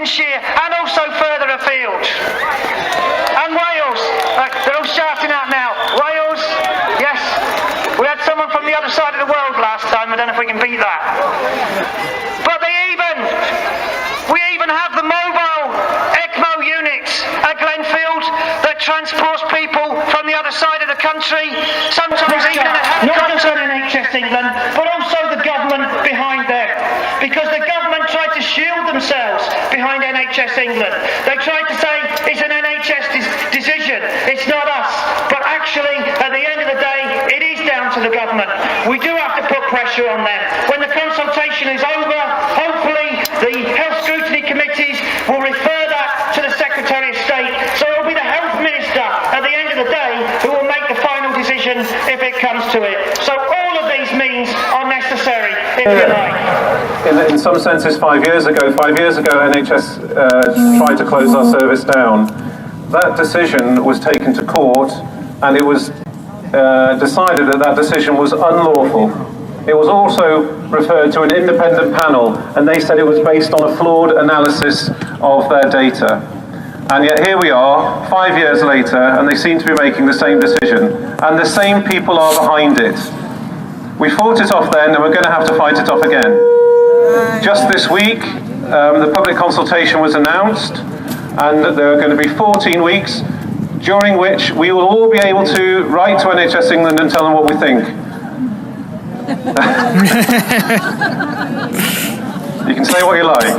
Lincolnshire and also further afield. And Wales, they're all shouting out now. Wales, yes, we had someone from the other side of the world last time. I don't know if we can beat that. But we even have the mobile ECMO units at Glenfield that transports people from the other side of the country, sometimes even in a helicopter. Not just NHS England, but also the government behind them. Because the government tried to shield themselves behind NHS England. They tried to say it's an NHS decision, it's not us. But actually, at the end of the day, it is down to the government. We do have to put pressure on them. When the consultation is over, hopefully the health scrutiny committees will refer that to the Secretary of State. So it will be the Health Minister at the end of the day who will make the final decision if it comes to it. So all of these means are necessary, if you like. In some senses, 5 years ago, NHS tried to close our service down. That decision was taken to court, and it was decided that that decision was unlawful. It was also referred to an independent panel, and they said it was based on a flawed analysis of their data. And yet here we are, 5 years later, and they seem to be making the same decision. And the same people are behind it. We fought it off then, and we're going to have to fight it off again. Just this week, the public consultation was announced, and there are going to be 14 weeks, during which we will all be able to write to NHS England and tell them what we think. You can say what you like.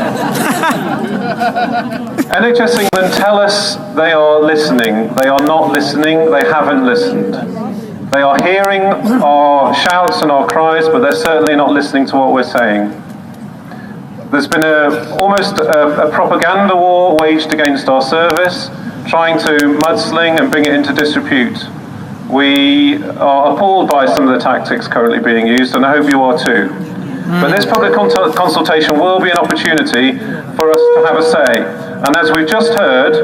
NHS England tell us they are listening. They are not listening. They haven't listened. They are hearing our shouts and our cries, but they're certainly not listening to what we're saying. There's been almost a propaganda war waged against our service, trying to mudsling and bring it into disrepute. We are appalled by some of the tactics currently being used, and I hope you are too. But this public consultation will be an opportunity for us to have a say. And as we've just heard,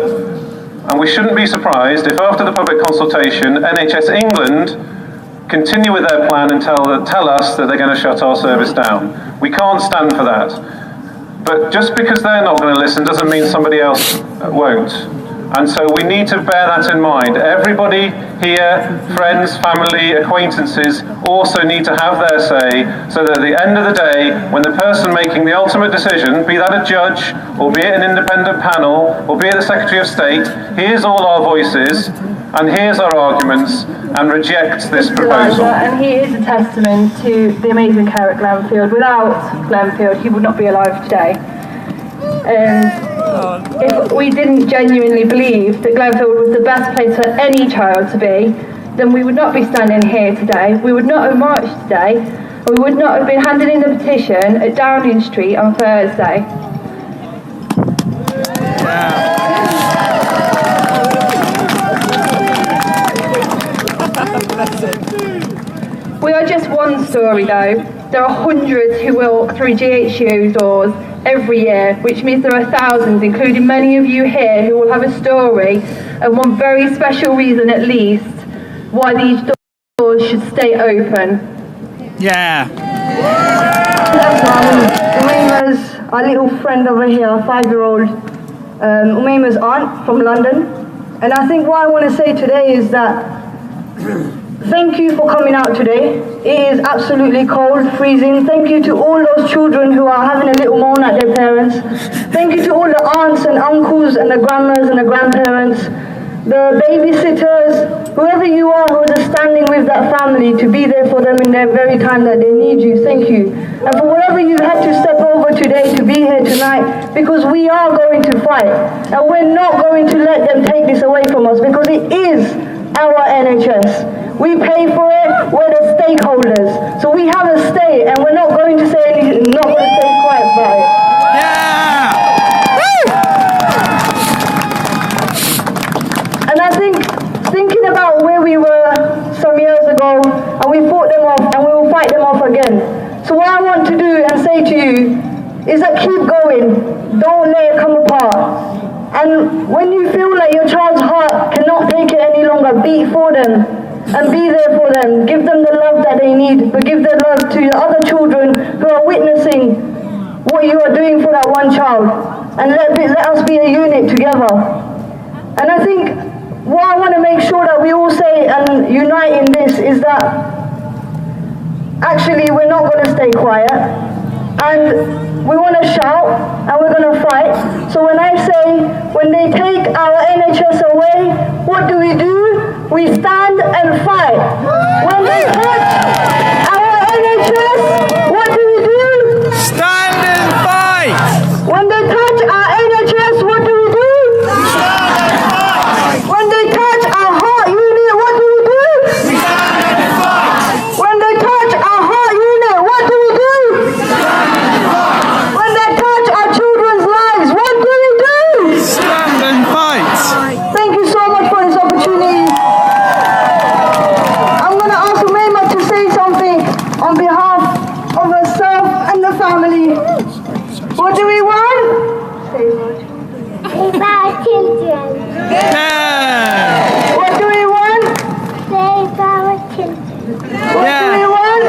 and we shouldn't be surprised if after the public consultation, NHS England continue with their plan and tell us that they're going to shut our service down. We can't stand for that. But just because they're not going to listen doesn't mean somebody else won't. And so we need to bear that in mind. Everybody here, friends, family, acquaintances, also need to have their say, so that at the end of the day, when the person making the ultimate decision, be that a judge, or be it an independent panel, or be it the Secretary of State, hears all our voices, and hears our arguments, and rejects this proposal. And he is a testament to the amazing care at Glenfield. Without Glenfield, he would not be alive today. If we didn't genuinely believe that Glenfield was the best place for any child to be, then we would not be standing here today, we would not have marched today, we would not have been handing in the petition at Downing Street on Thursday. We are just one story though. There are hundreds who walk through GHU doors every year, which means there are thousands, including many of you here, who will have a story and one very special reason at least why these doors should stay open. Yeah. Umaima's our little friend over here, 5-year-old Umaima's aunt from London. And I think what I want to say today is that thank you for coming out today. It is absolutely cold, freezing. Thank you to all those children who are having a little moan at their parents. Thank you to all the aunts and uncles and the grandmas and the grandparents, the babysitters, whoever you are who is standing with that family to be there for them in their very time that they need you. Thank you. And for whatever you had to step over today to be here tonight, because we are going to fight. And we're not going to let them take this away from us, because it is our NHS. We pay for it, we're the stakeholders. So we have a say, and we're not going to say anything, not going to stay quiet about it. Yeah! And I think, thinking about where we were some years ago, and we fought them off, and we will fight them off again. So what I want to do and say to you is that keep going, don't let it come apart. And when you feel like your child's heart cannot take it any longer, beat for them and be there for them. Give them the love that they need, but give the love to the other children who are witnessing what what you are doing for that one child, and let us be a unit together. And I think what I want to make sure that we all say and unite in this is that actually we're not going to stay quiet, and we want to shout, and we're going to fight. So when I say, when they take our NHS away, what do? We stand and fight. When they touch our NHS, what do? Stand and fight! When they touch our NHS, what do? Stand and fight! When they touch our heart unit, what do? Stand and fight! When they touch our heart unit, what do? Stand and fight! When they touch our children's lives, what do? Stand and fight! Thank you so much for this opportunity. I'm going to ask Umayma to say something on behalf of herself and the family. What do we want? Save our children. Yeah! What do we want? Save our children. What do we want?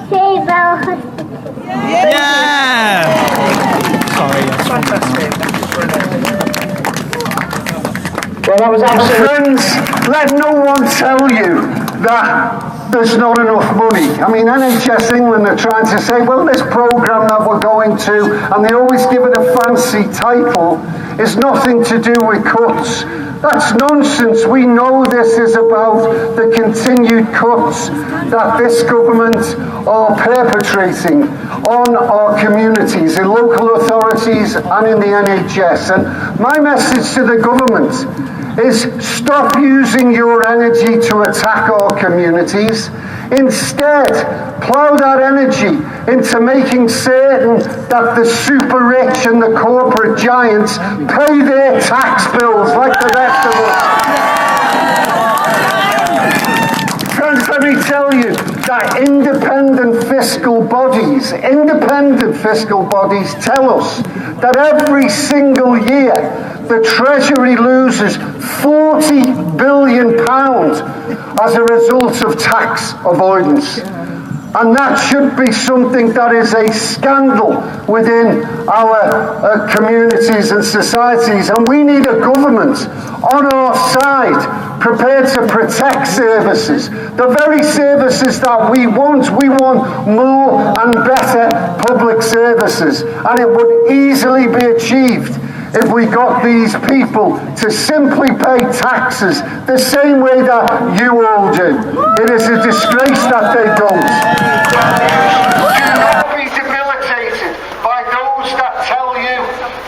Save our hospitals. Yeah! Sorry, that's fantastic. Well, that was absolutely. Friends, let no one tell you that there's not enough money. I mean, NHS England are trying to say, well, this programme that we're going to, and they always give it a fancy title, is nothing to do with cuts. That's nonsense. We know this is about the continued cuts that this government are perpetrating on our communities, in local authorities and in the NHS. And my message to the government is stop using your energy to attack our communities. Instead, plough that energy into making certain that the super rich and the corporate giants pay their tax bills like the rest of us. Friends, let me tell you that independent fiscal bodies tell us that every single year the Treasury loses £40 billion as a result of tax avoidance. And that should be something that is a scandal within our communities and societies. And we need a government on our side, prepared to protect services. The very services that we want more and better public services. And it would easily be achieved if we got these people to simply pay taxes the same way that you all do. It is a disgrace that they don't. Do not be debilitated by those that tell you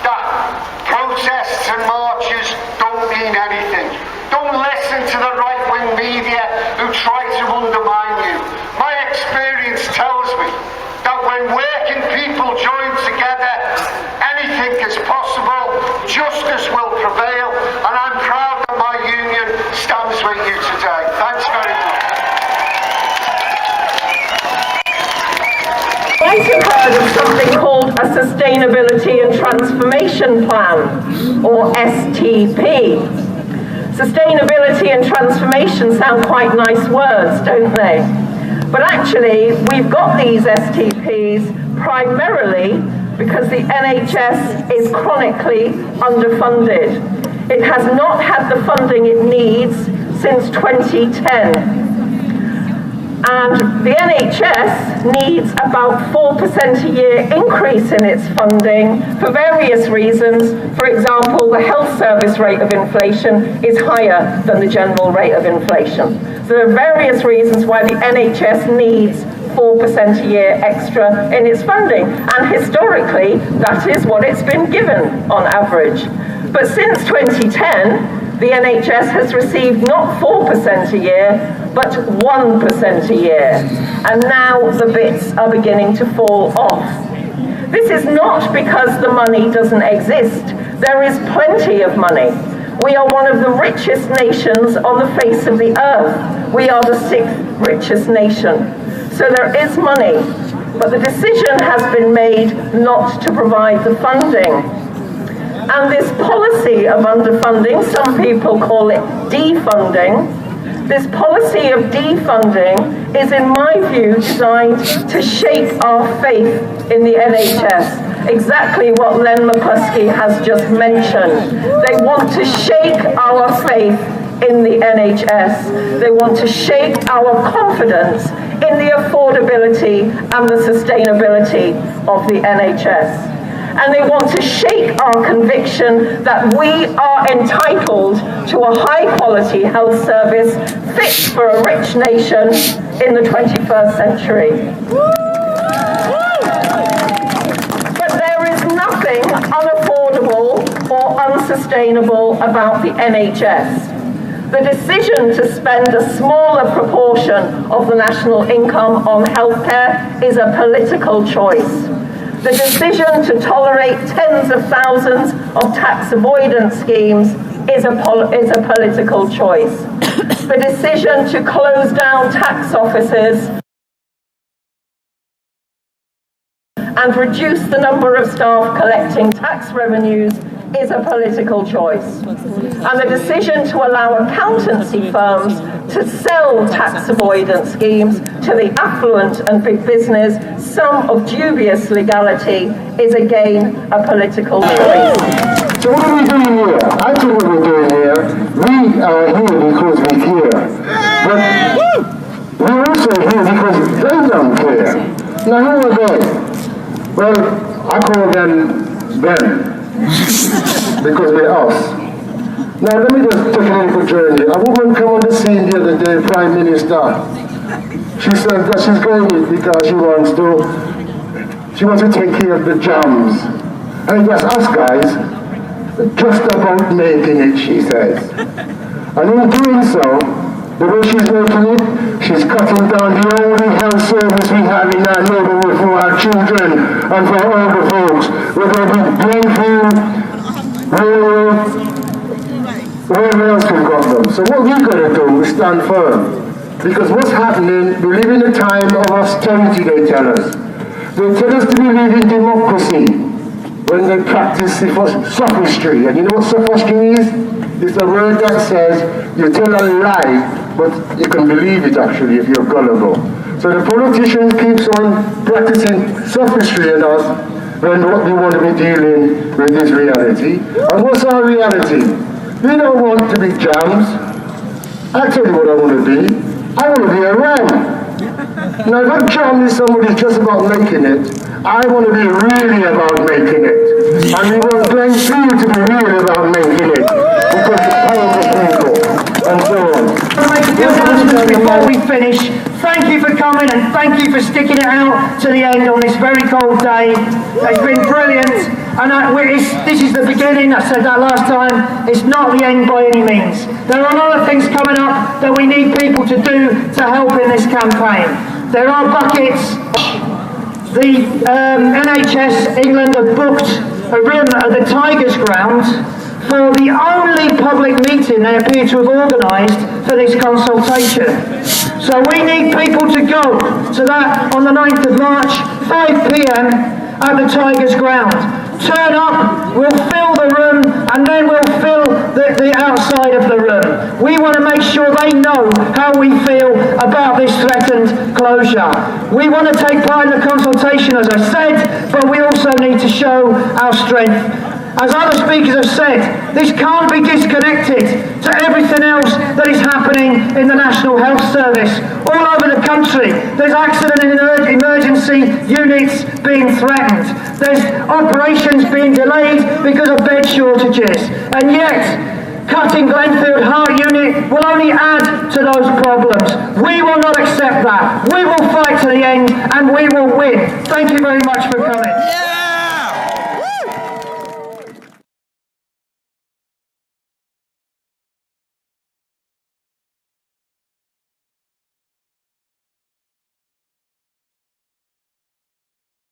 that protests and marches don't mean anything. Don't listen to the right-wing media who try to undermine you. My experience tells me that when working people join together, anything is possible, justice will prevail, and I'm proud that my union stands with you today. Thanks very much. I have heard of something called a Sustainability and Transformation Plan, or STP. Sustainability and transformation sound quite nice words, don't they? But actually, we've got these STPs primarily because the NHS is chronically underfunded. It has not had the funding it needs since 2010. And the NHS needs about 4% a year increase in its funding for various reasons. For example, the health service rate of inflation is higher than the general rate of inflation. So there are various reasons why the NHS needs 4% a year extra in its funding. And historically, that is what it's been given on average. But since 2010, the NHS has received not 4% a year, but 1% a year. And now the bits are beginning to fall off. This is not because the money doesn't exist. There is plenty of money. We are one of the richest nations on the face of the earth. We are the 6th richest nation. So there is money, but the decision has been made not to provide the funding. And this policy of underfunding, some people call it defunding, This policy of defunding is, in my view, designed to shake our faith in the NHS. Exactly what Len McCluskey has just mentioned. They want to shake our faith in the NHS. They want to shake our confidence in the affordability and the sustainability of the NHS. And they want to shake our conviction that we are entitled to a high-quality health service fit for a rich nation in the 21st century. But there is nothing unaffordable or unsustainable about the NHS. The decision to spend a smaller proportion of the national income on healthcare is a political choice. The decision to tolerate tens of thousands of tax avoidance schemes is a political choice. The decision to close down tax offices and reduce the number of staff collecting tax revenues is a political choice. And the decision to allow accountancy firms to sell tax avoidance schemes to the affluent and big business, some of dubious legality, is again a political choice. So what are we doing here? I think what we're doing here, we are here because we care. But we're also here because they don't care. Now who are they? Well, I call them. Because we're us. Now let me just take a little journey. A woman came on the scene the other day, Prime Minister. She said that she's going it because she wants to take care of the jams. And just us guys, just about making it, she says. And in doing so, the way she's making it, she's cutting down the only health service we have in our neighborhood for our children and for all the folks, whether it be Glenfield, wherever else we've got them. So what we've got to do is stand firm. Because what's happening, we live in a time of austerity, they tell us. They tell us to believe in democracy when they practice sophistry. And you know what sophistry is? It's a word that says you tell a lie, but you can believe it actually if you're gullible. So the politician keeps on practicing sophistry in us when what we want to be dealing with is reality. And what's our reality? We don't want to be jams. I'll tell you what I want to be. I want to be a ram. Now if a jam is somebody just about making it, I want to be really about making it. And we want Glenfield to be really about making it. Because it's powerful people. And so on. I'll make a few announcements before we finish. Thank you for coming and thank you for sticking it out to the end on this very cold day. It's been brilliant. And this is the beginning. I said that last time. It's not the end by any means. There are other things coming up that we need people to do to help in this campaign. There are buckets. The NHS England have booked a room at the Tigers ground for the only public meeting they appear to have organised for this consultation. So we need people to go to that on the 9th of March, 5 p.m. at the Tigers ground. Turn up, we'll fill the room, and then we'll fill the outside of the room. We want to make sure they know how we feel about this threatened closure. We want to take part in the consultation, as I said, but we also need to show our strength. As other speakers have said, this can't be disconnected to everything else that is happening in the National Health Service. All over the country, there's accident and emergency units being threatened. There's operations being delayed because of bed shortages. And yet, cutting Glenfield Heart Unit will only add to those problems. We will not accept that. We will fight to the end and we will win. Thank you very much for coming.